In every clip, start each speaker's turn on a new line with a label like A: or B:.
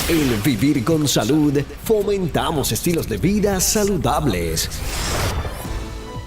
A: En Vivir con Salud fomentamos estilos de vida saludables.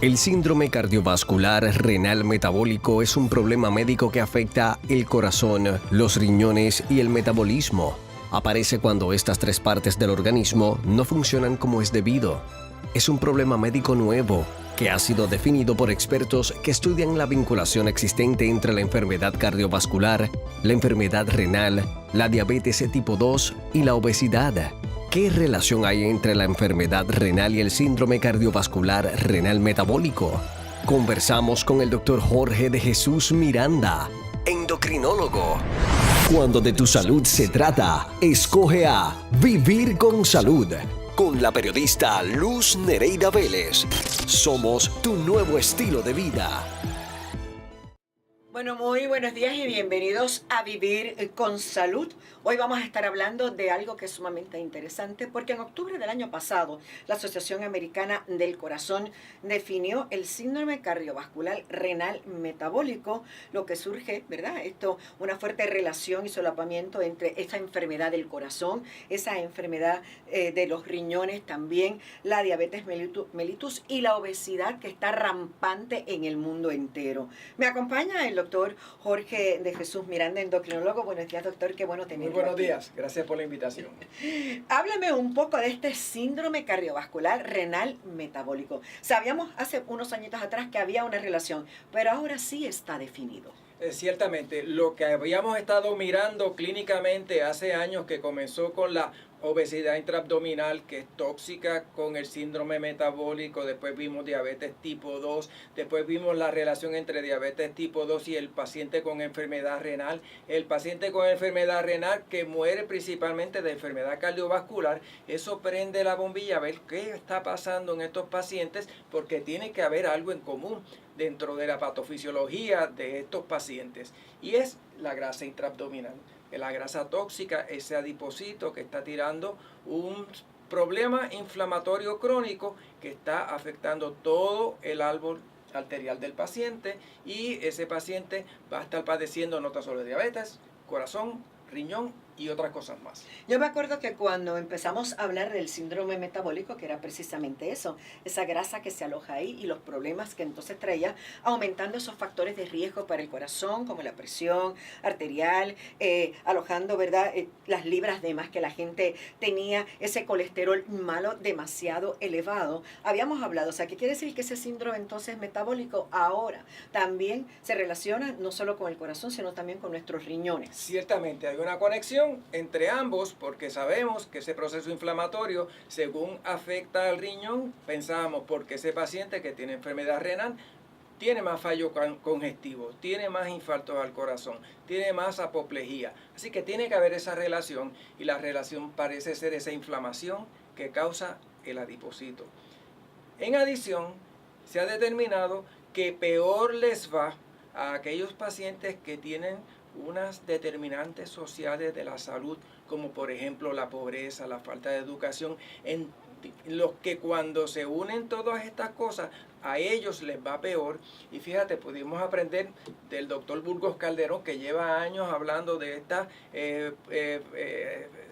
A: El síndrome cardiovascular renal metabólico es un problema médico que afecta el corazón, los riñones y el metabolismo. Aparece cuando estas tres partes del organismo no funcionan como es debido. Es un problema médico nuevo que ha sido definido por expertos que estudian la vinculación existente entre la enfermedad cardiovascular, la enfermedad renal, la diabetes tipo 2 y la obesidad. ¿Qué relación hay entre la enfermedad renal y el síndrome cardiovascular renal metabólico? Conversamos con el Dr. Jorge de Jesús Miranda, endocrinólogo. Cuando de tu salud se trata, escoge a Vivir con Salud, con la periodista Luz Nereida Vélez. Somos tu nuevo estilo de vida.
B: Bueno, muy buenos días y bienvenidos a Vivir con Salud. Hoy vamos a estar hablando de algo que es sumamente interesante porque en octubre del año pasado la Asociación Americana del Corazón definió el síndrome cardiovascular renal metabólico, lo que surge, ¿verdad? Una fuerte relación y solapamiento entre esta enfermedad del corazón, esa enfermedad de los riñones también, la diabetes mellitus y la obesidad que está rampante en el mundo entero. Me acompaña el doctor Jorge de Jesús Miranda, endocrinólogo. Buenos días, doctor, qué bueno tenerlo.
C: Muy buenos días, gracias por la invitación.
B: Háblame un poco de este síndrome cardiovascular renal metabólico. Sabíamos hace unos añitos atrás que había una relación, pero ahora sí está definido.
C: Ciertamente, lo que habíamos estado mirando clínicamente hace años que comenzó con la obesidad intraabdominal, que es tóxica, con el síndrome metabólico, después vimos diabetes tipo 2, después vimos la relación entre diabetes tipo 2 y el paciente con enfermedad renal. El paciente con enfermedad renal que muere principalmente de enfermedad cardiovascular, eso prende la bombilla a ver qué está pasando en estos pacientes, porque tiene que haber algo en común dentro de la patofisiología de estos pacientes, y es la grasa intraabdominal. La grasa tóxica, ese adiposito que está tirando un problema inflamatorio crónico que está afectando todo el árbol arterial del paciente, y ese paciente va a estar padeciendo no tan solo de diabetes, corazón, riñón y otras cosas más.
B: Yo me acuerdo que cuando empezamos a hablar del síndrome metabólico, que era precisamente eso, esa grasa que se aloja ahí y los problemas que entonces traía, aumentando esos factores de riesgo para el corazón, como la presión arterial, alojando, ¿verdad?, las libras de más que la gente tenía, ese colesterol malo demasiado elevado. Habíamos hablado, o sea, ¿qué quiere decir? Que ese síndrome entonces metabólico ahora también se relaciona no solo con el corazón, sino también con nuestros riñones.
C: Ciertamente hay una conexión entre ambos, porque sabemos que ese proceso inflamatorio, según afecta al riñón, pensamos porque ese paciente que tiene enfermedad renal tiene más fallo congestivo, tiene más infartos al corazón, tiene más apoplejía. Así que tiene que haber esa relación, y la relación parece ser esa inflamación que causa el adiposito. En adición, se ha determinado que peor les va a aquellos pacientes que tienen unas determinantes sociales de la salud, como por ejemplo la pobreza, la falta de educación, en los que cuando se unen todas estas cosas, a ellos les va peor. Y fíjate, pudimos aprender del doctor Burgos Calderón, que lleva años hablando de esta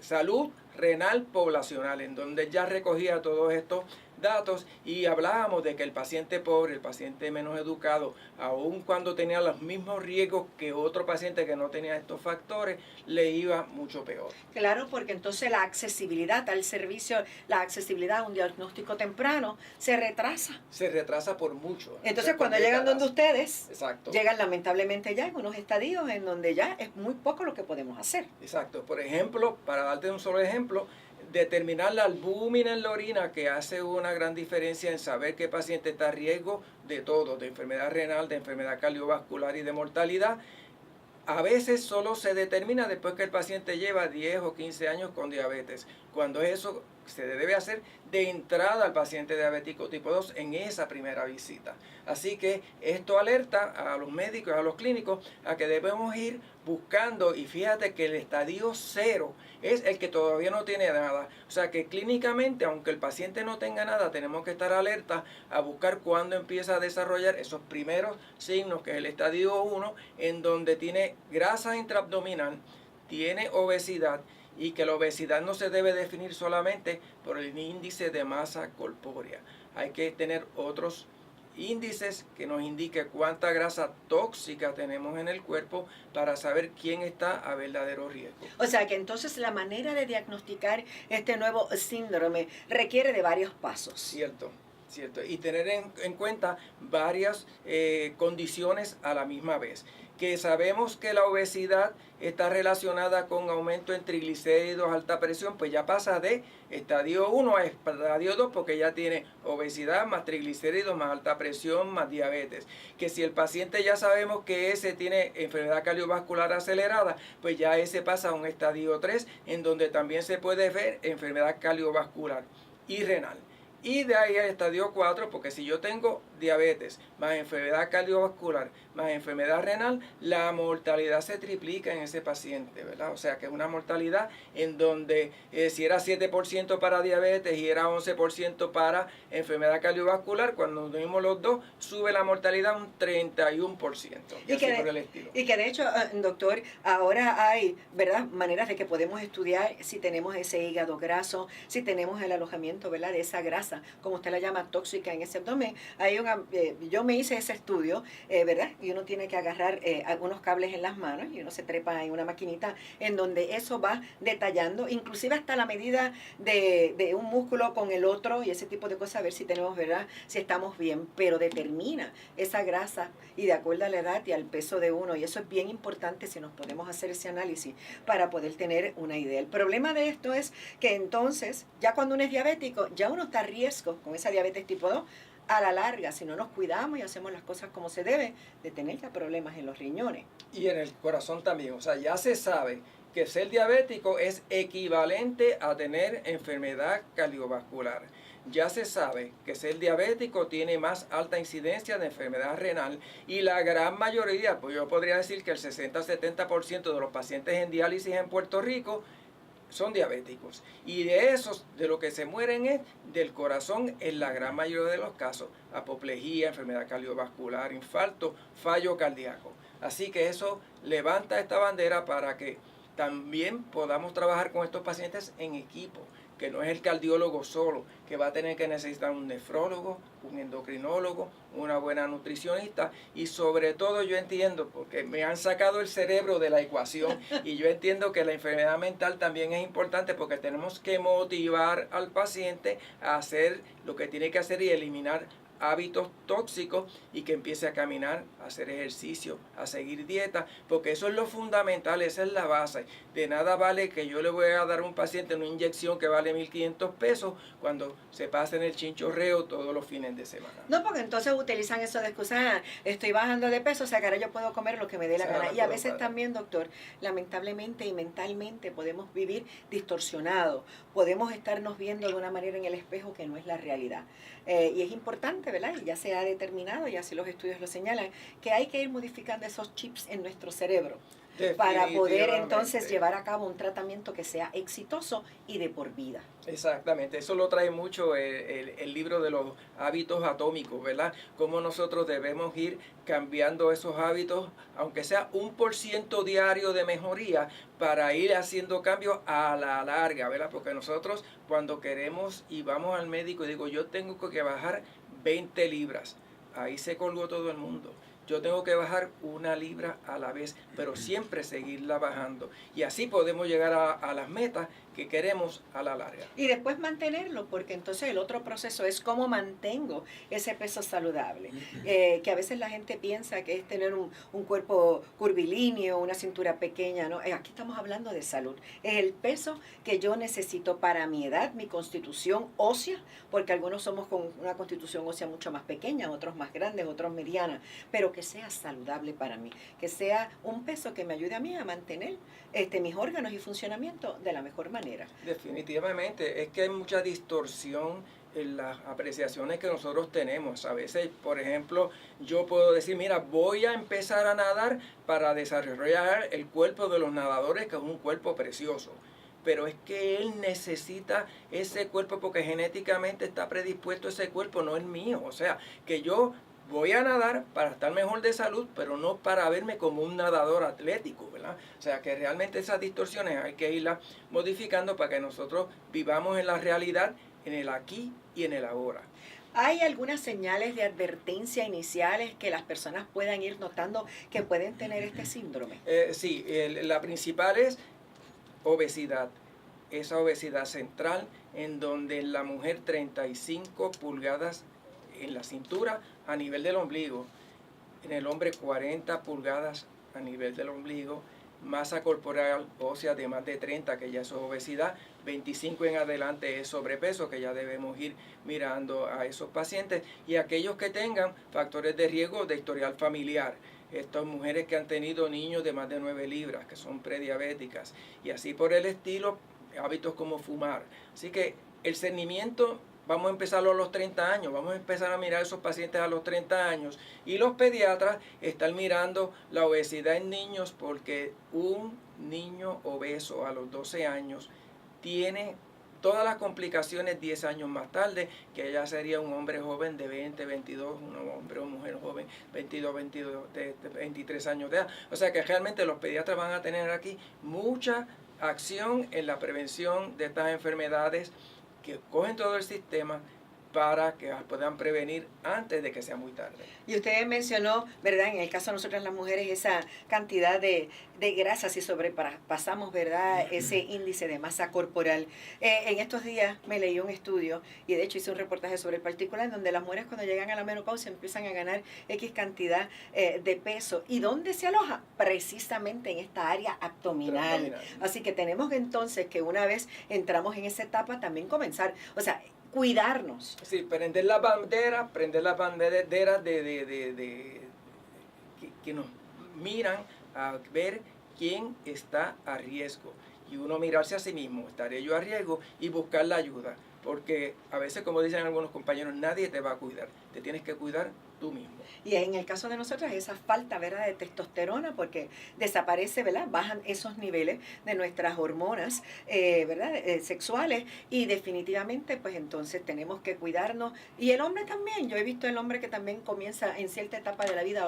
C: salud renal poblacional, en donde ya recogía todos estos datos, y hablábamos de que el paciente pobre, el paciente menos educado, aun cuando tenía los mismos riesgos que otro paciente que no tenía estos factores, le iba mucho peor.
B: Claro, porque entonces la accesibilidad al servicio, la accesibilidad a un diagnóstico temprano se retrasa.
C: Se retrasa por mucho.
B: Entonces cuando llegan donde ustedes,
C: exacto,
B: llegan lamentablemente ya en unos estadios en donde ya es muy poco lo que podemos hacer.
C: Exacto. Por ejemplo, para darte un solo ejemplo, determinar la albúmina en la orina, que hace una gran diferencia en saber qué paciente está a riesgo de todo, de enfermedad renal, de enfermedad cardiovascular y de mortalidad. A veces solo se determina después que el paciente lleva 10 o 15 años con diabetes, cuando eso se debe hacer de entrada al paciente diabético tipo 2 en esa primera visita. Así que esto alerta a los médicos, a los clínicos, a que debemos ir buscando, y fíjate que el estadio 0 es el que todavía no tiene nada. O sea que clínicamente, aunque el paciente no tenga nada, tenemos que estar alerta a buscar cuándo empieza a desarrollar esos primeros signos, que es el estadio 1, en donde tiene grasa intraabdominal, tiene obesidad y que la obesidad no se debe definir solamente por el índice de masa corpórea. Hay que tener otros índices que nos indique cuánta grasa tóxica tenemos en el cuerpo para saber quién está a verdadero riesgo.
B: O sea que entonces la manera de diagnosticar este nuevo síndrome requiere de varios pasos.
C: Cierto. Y tener en cuenta varias condiciones a la misma vez. Que sabemos que la obesidad está relacionada con aumento en triglicéridos, alta presión, pues ya pasa de estadio 1 a estadio 2 porque ya tiene obesidad más triglicéridos, más alta presión, más diabetes. Que si el paciente ya sabemos que ese tiene enfermedad cardiovascular acelerada, pues ya ese pasa a un estadio 3 en donde también se puede ver enfermedad cardiovascular y renal. Y de ahí al estadio 4, porque si yo tengo diabetes, más enfermedad cardiovascular, más enfermedad renal, la mortalidad se triplica en ese paciente, ¿verdad? O sea que es una mortalidad en donde si era 7% para diabetes y era 11% para enfermedad cardiovascular, cuando unimos los dos, sube la mortalidad un 31%.
B: Y que de hecho, doctor, ahora hay, ¿verdad?, maneras de que podemos estudiar si tenemos ese hígado graso, si tenemos el alojamiento, ¿verdad?, de esa grasa, como usted la llama, tóxica en ese abdomen. Hay yo me hice ese estudio, ¿verdad? Y uno tiene que agarrar algunos cables en las manos y uno se trepa en una maquinita en donde eso va detallando, inclusive hasta la medida de un músculo con el otro y ese tipo de cosas, a ver si tenemos, ¿verdad?, si estamos bien, pero determina esa grasa y de acuerdo a la edad y al peso de uno, y eso es bien importante si nos podemos hacer ese análisis para poder tener una idea. El problema de esto es que entonces, ya cuando uno es diabético, ya uno está a riesgo con esa diabetes tipo 2, a la larga, si no nos cuidamos y hacemos las cosas como se debe, de tener ya problemas en los riñones.
C: Y en el corazón también. O sea, ya se sabe que ser diabético es equivalente a tener enfermedad cardiovascular. Ya se sabe que ser diabético tiene más alta incidencia de enfermedad renal y la gran mayoría, pues yo podría decir que el 60-70% de los pacientes en diálisis en Puerto Rico son diabéticos, y de esos, de lo que se mueren es del corazón en la gran mayoría de los casos, apoplejía, enfermedad cardiovascular, infarto, fallo cardíaco. Así que eso levanta esta bandera para que también podamos trabajar con estos pacientes en equipo, que no es el cardiólogo solo, que va a tener que necesitar un nefrólogo, un endocrinólogo, una buena nutricionista, y sobre todo yo entiendo, porque me han sacado el cerebro de la ecuación, y yo entiendo que la enfermedad mental también es importante porque tenemos que motivar al paciente a hacer lo que tiene que hacer y eliminar hábitos tóxicos y que empiece a caminar, a hacer ejercicio, a seguir dieta, porque eso es lo fundamental, esa es la base. De nada vale que yo le voy a dar a un paciente una inyección que vale 1.500 pesos cuando se pasa en el chinchorreo todos los fines de semana.
B: No, porque entonces utilizan eso de excusa, estoy bajando de peso, o sea que ahora yo puedo comer lo que me dé la gana. Y a veces también, doctor, lamentablemente y mentalmente podemos vivir distorsionados, podemos estarnos viendo de una manera en el espejo que no es la realidad. Y es importante, ¿verdad? Y ya se ha determinado, y así los estudios lo señalan, que hay que ir modificando esos chips en nuestro cerebro para poder entonces llevar a cabo un tratamiento que sea exitoso y de por vida.
C: Exactamente, eso lo trae mucho el libro de los hábitos atómicos, ¿verdad? Cómo nosotros debemos ir cambiando esos hábitos, aunque sea 1% diario de mejoría, para ir haciendo cambios a la larga, ¿verdad? Porque nosotros cuando queremos y vamos al médico y digo, yo tengo que bajar 20 libras, ahí se colgó todo el mundo. Yo tengo que bajar 1 libra a la vez, pero siempre seguirla bajando. Y así podemos llegar a las metas que queremos a la larga.
B: Y después mantenerlo, porque entonces el otro proceso es cómo mantengo ese peso saludable. Que a veces la gente piensa que es tener un cuerpo curvilíneo, una cintura pequeña, ¿no? Aquí estamos hablando de salud. Es el peso que yo necesito para mi edad, mi constitución ósea, porque algunos somos con una constitución ósea mucho más pequeña, otros más grandes, otros medianas, pero que sea saludable para mí, que sea un peso que me ayude a mí a mantener mis órganos y funcionamiento de la mejor manera.
C: Definitivamente, es que hay mucha distorsión en las apreciaciones que nosotros tenemos. A veces, por ejemplo, yo puedo decir, mira, voy a empezar a nadar para desarrollar el cuerpo de los nadadores, que es un cuerpo precioso. Pero es que él necesita ese cuerpo porque genéticamente está predispuesto a ese cuerpo, no el mío. O sea, que yo voy a nadar para estar mejor de salud, pero no para verme como un nadador atlético, ¿verdad? O sea que realmente esas distorsiones hay que irlas modificando para que nosotros vivamos en la realidad, en el aquí y en el ahora.
B: ¿Hay algunas señales de advertencia iniciales que las personas puedan ir notando que pueden tener este síndrome?
C: Sí, la principal es obesidad. Esa obesidad central en donde en la mujer 35 pulgadas en la cintura a nivel del ombligo, en el hombre 40 pulgadas a nivel del ombligo, masa corporal ósea de más de 30, que ya es obesidad, 25 en adelante es sobrepeso, que ya debemos ir mirando a esos pacientes, y aquellos que tengan factores de riesgo de historial familiar. Estas mujeres que han tenido niños de más de 9 libras, que son prediabéticas, y así por el estilo, hábitos como fumar. Así que el cernimiento vamos a empezarlo a los 30 años, vamos a empezar a mirar a esos pacientes a los 30 años, y los pediatras están mirando la obesidad en niños porque un niño obeso a los 12 años tiene todas las complicaciones 10 años más tarde, que ya sería un hombre joven de 20, 22, un hombre o mujer joven 22, 23 años de edad. O sea que realmente los pediatras van a tener aquí mucha acción en la prevención de estas enfermedades que cogen todo el sistema para que las puedan prevenir antes de que sea muy tarde.
B: Y usted mencionó, ¿verdad? En el caso de nosotras las mujeres, esa cantidad de grasa, si sobrepasamos, ¿verdad? Ese índice de masa corporal. En estos días me leí un estudio y de hecho hice un reportaje sobre el particular en donde las mujeres cuando llegan a la menopausia empiezan a ganar X cantidad de peso. ¿Y dónde se aloja? Precisamente en esta área abdominal. Así que tenemos entonces que una vez entramos en esa etapa también comenzar, o sea, cuidarnos.
C: Sí, prender las banderas que nos miran a ver quién está a riesgo. Y uno mirarse a sí mismo, ¿estaré yo a riesgo? Y buscar la ayuda. Porque a veces, como dicen algunos compañeros, nadie te va a cuidar. Te tienes que cuidar tú mismo.
B: Y en el caso de nosotras, esa falta, ¿verdad?, de testosterona, porque desaparece, ¿verdad?, bajan esos niveles de nuestras hormonas, ¿verdad?, sexuales, y definitivamente, pues entonces tenemos que cuidarnos. Y el hombre también, yo he visto el hombre que también comienza en cierta etapa de la vida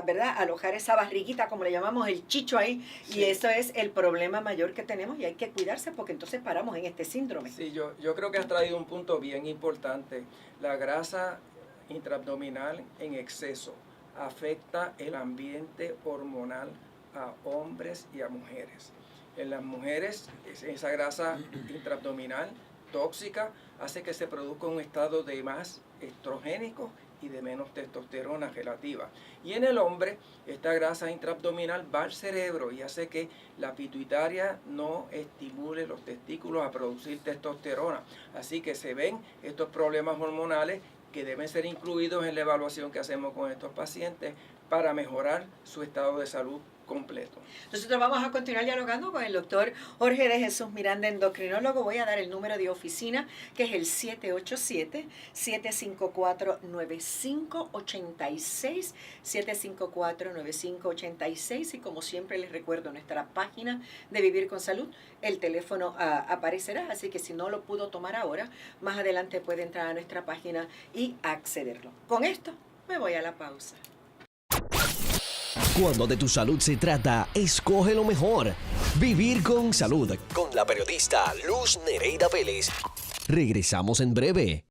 B: ¿verdad?, alojar esa barriguita, como le llamamos, el chicho ahí, sí. Y eso es el problema mayor que tenemos y hay que cuidarse porque entonces paramos en este síndrome.
C: Sí, yo creo que has traído un punto bien importante. La grasa intraabdominal en exceso afecta el ambiente hormonal a hombres y a mujeres. En las mujeres, esa grasa intraabdominal tóxica hace que se produzca un estado de más estrogénico y de menos testosterona relativa. Y en el hombre, esta grasa intraabdominal va al cerebro y hace que la pituitaria no estimule los testículos a producir testosterona. Así que se ven estos problemas hormonales que deben ser incluidos en la evaluación que hacemos con estos pacientes para mejorar su estado de salud completo.
B: Nosotros vamos a continuar dialogando con el doctor Jorge de Jesús Miranda, endocrinólogo. Voy a dar el número de oficina, que es el 787-754-9586, 754-9586, y como siempre les recuerdo nuestra página de Vivir con Salud, el teléfono aparecerá, así que si no lo pudo tomar ahora, más adelante puede entrar a nuestra página y accederlo. Con esto me voy a la pausa.
A: Cuando de tu salud se trata, escoge lo mejor. Vivir con Salud, con la periodista Luz Nereida Vélez. Regresamos en breve.